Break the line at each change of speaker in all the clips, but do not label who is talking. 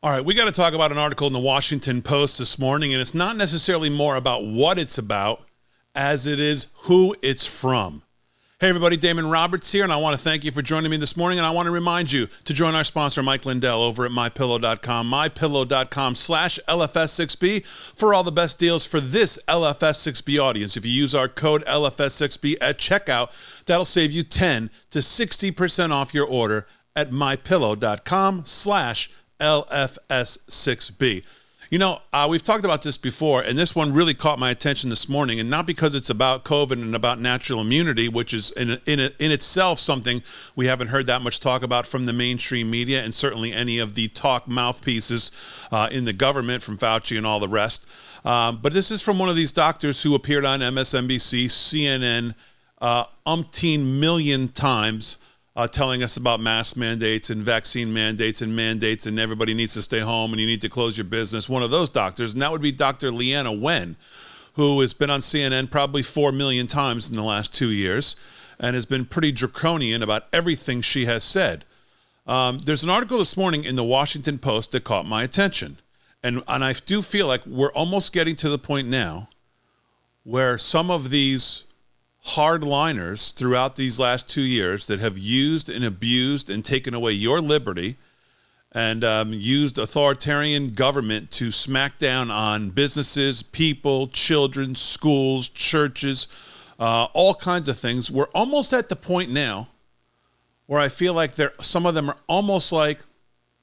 All right, we got to talk about an article in the Washington Post this morning, and it's not necessarily more about what it's about as it is who it's from. Hey, everybody, Damon Roberts here, and I want to thank you for joining me this morning, and I want to remind you to join our sponsor, Mike Lindell, over at MyPillow.com, MyPillow.com/LFS6B for all the best deals for this LFS6B audience. If you use our code LFS6B at checkout, that'll save you 10 to 60% off your order at MyPillow.com/LFS6B. You know, we've talked about this before, and this one really caught my attention this morning, and not because it's about COVID and about natural immunity, which is in itself something we haven't heard that much talk about from the mainstream media, and certainly any of the talk mouthpieces in the government from Fauci and all the rest. But this is from one of these doctors who appeared on MSNBC, CNN, umpteen million times, telling us about mask mandates and vaccine mandates and everybody needs to stay home and you need to close your business. One of those doctors, and that would be Dr. Leanna Wen, who has been on CNN probably 4 million times in the last 2 years and has been pretty draconian about everything she has said. There's an article this morning in the Washington Post that caught my attention. And I do feel like we're almost getting to the point now where some of these hardliners throughout these last 2 years that have used and abused and taken away your liberty and used authoritarian government to smack down on businesses, people, children, schools, churches, all kinds of things. We're almost at the point now where I feel like some of them are almost like,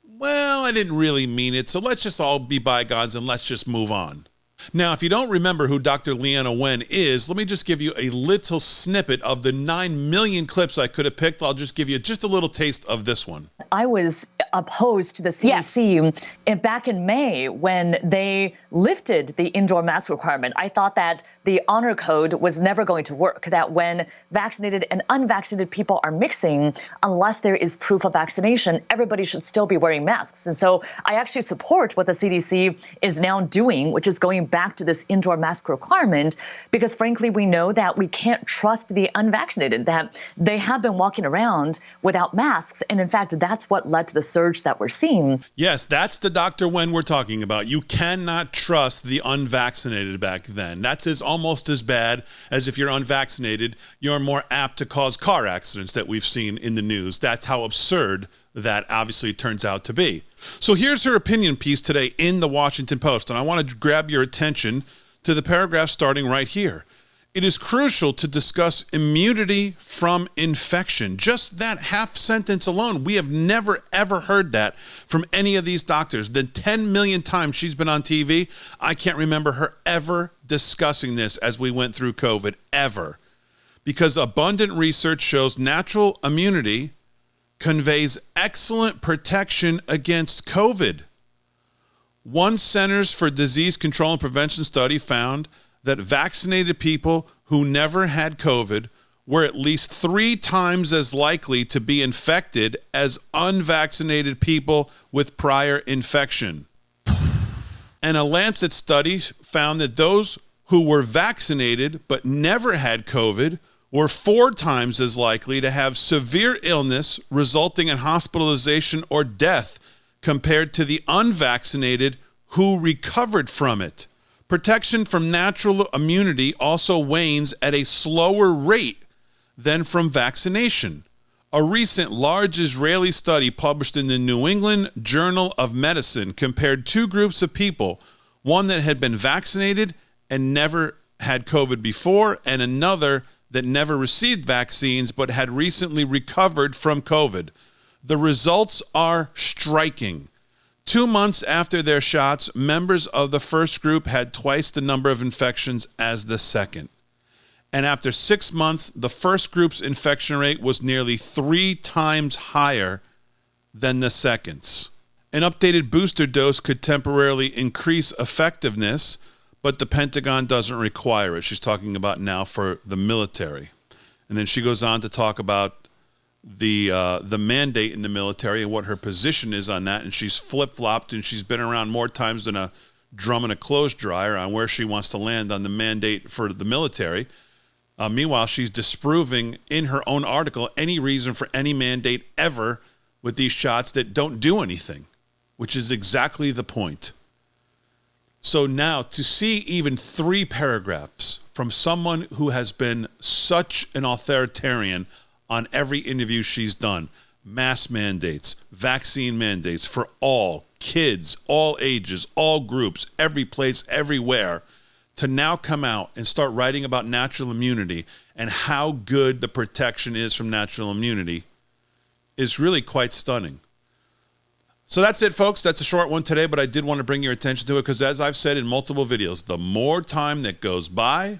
well, I didn't really mean it, so let's just all be bygones and let's just move on. Now, if you don't remember who Dr. Leanna Wen is, let me just give you a little snippet of the 9 million clips I could have picked. I'll just give you just a little taste of this one.
I was opposed to the CDC back in May when they lifted the indoor mask requirement. I thought that the honor code was never going to work, that when vaccinated and unvaccinated people are mixing, unless there is proof of vaccination, everybody should still be wearing masks. And so I actually support what the CDC is now doing, which is going back to this indoor mask requirement, because frankly, we know that we can't trust the unvaccinated, that they have been walking around without masks. And in fact, that's what led to the surge that we're seeing.
Yes, that's the Dr. Wen we're talking about. You cannot trust the unvaccinated back then. That's almost as bad as if you're unvaccinated, you're more apt to cause car accidents that we've seen in the news. That's how absurd that obviously turns out to be. So here's her opinion piece today in the Washington Post, and I want to grab your attention to the paragraph starting right here. It is crucial to discuss immunity from infection. Just that half sentence alone, we have never, ever heard that from any of these doctors. The 10 million times she's been on TV, I can't remember her ever discussing this as we went through COVID, ever. Because abundant research shows natural immunity conveys excellent protection against COVID. One Centers for Disease Control and Prevention study found that vaccinated people who never had COVID were at least 3 times as likely to be infected as unvaccinated people with prior infection. And a Lancet study found that those who were vaccinated but never had COVID were 4 times as likely to have severe illness resulting in hospitalization or death compared to the unvaccinated who recovered from it. Protection from natural immunity also wanes at a slower rate than from vaccination. A recent large Israeli study published in the New England Journal of Medicine compared 2 groups of people, one that had been vaccinated and never had COVID before, and another that never received vaccines but had recently recovered from COVID. The results are striking. 2 months after their shots, members of the first group had twice the number of infections as the second. And after 6 months, the first group's infection rate was nearly 3 times higher than the second's. An updated booster dose could temporarily increase effectiveness, but the Pentagon doesn't require it. She's talking about now for the military. And then she goes on to talk about the mandate in the military and what her position is on that. And she's flip-flopped, and she's been around more times than a drum in a clothes dryer on where she wants to land on the mandate for the military. Meanwhile, she's disproving in her own article any reason for any mandate ever with these shots that don't do anything. which is exactly the point. So now to see even 3 paragraphs from someone who has been such an authoritarian on every interview she's done, mask mandates, vaccine mandates for all kids, all ages, all groups, every place, everywhere, to now come out and start writing about natural immunity and how good the protection is from natural immunity is really quite stunning. So that's it, folks. That's a short one today, but I did want to bring your attention to it because, as I've said in multiple videos, the more time that goes by,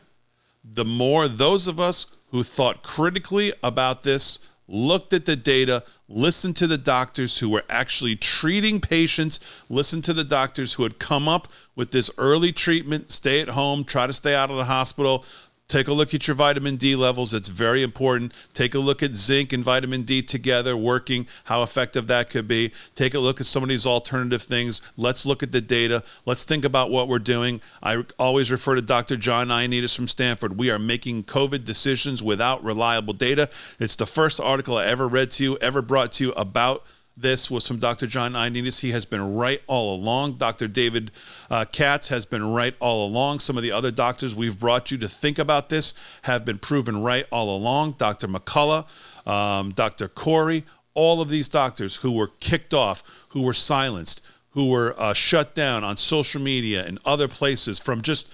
the more those of us who thought critically about this, looked at the data, listened to the doctors who were actually treating patients, listened to the doctors who had come up with this early treatment, stay at home, try to stay out of the hospital. Take a look at your vitamin D levels. It's very important. Take a look at zinc and vitamin D together working, how effective that could be. Take a look at some of these alternative things. Let's look at the data. Let's think about what we're doing. I always refer to Dr. John Ioannidis from Stanford. We are making COVID decisions without reliable data. It's the first article I ever read to you, ever brought to you about this was from Dr. John Ioannidis. He has been right all along. Dr. David Katz has been right all along. Some of the other doctors we've brought you to think about this have been proven right all along. Dr. McCullough, Dr. Corey, all of these doctors who were kicked off, who were silenced, who were shut down on social media and other places from just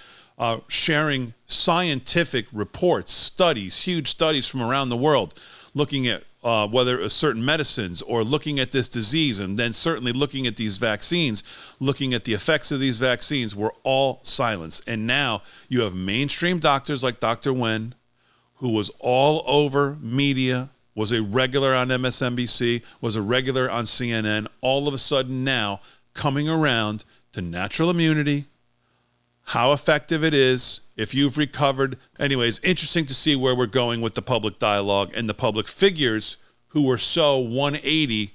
sharing scientific reports, studies, huge studies from around the world, looking at whether it was certain medicines or looking at this disease, and then certainly looking at these vaccines, looking at the effects of these vaccines, were all silenced. And now you have mainstream doctors like Dr. Wen, who was all over media, was a regular on MSNBC, was a regular on CNN, all of a sudden now coming around to natural immunity, how effective it is, if you've recovered. Anyways, interesting to see where we're going with the public dialogue and the public figures who were so 180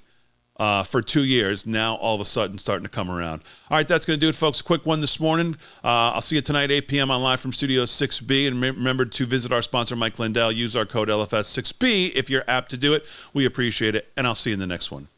for 2 years, now all of a sudden starting to come around. All right, that's going to do it, folks. Quick one this morning. I'll see you tonight, 8 p.m. on Live from Studio 6B. And remember to visit our sponsor, Mike Lindell. Use our code LFS6B if you're apt to do it. We appreciate it, and I'll see you in the next one.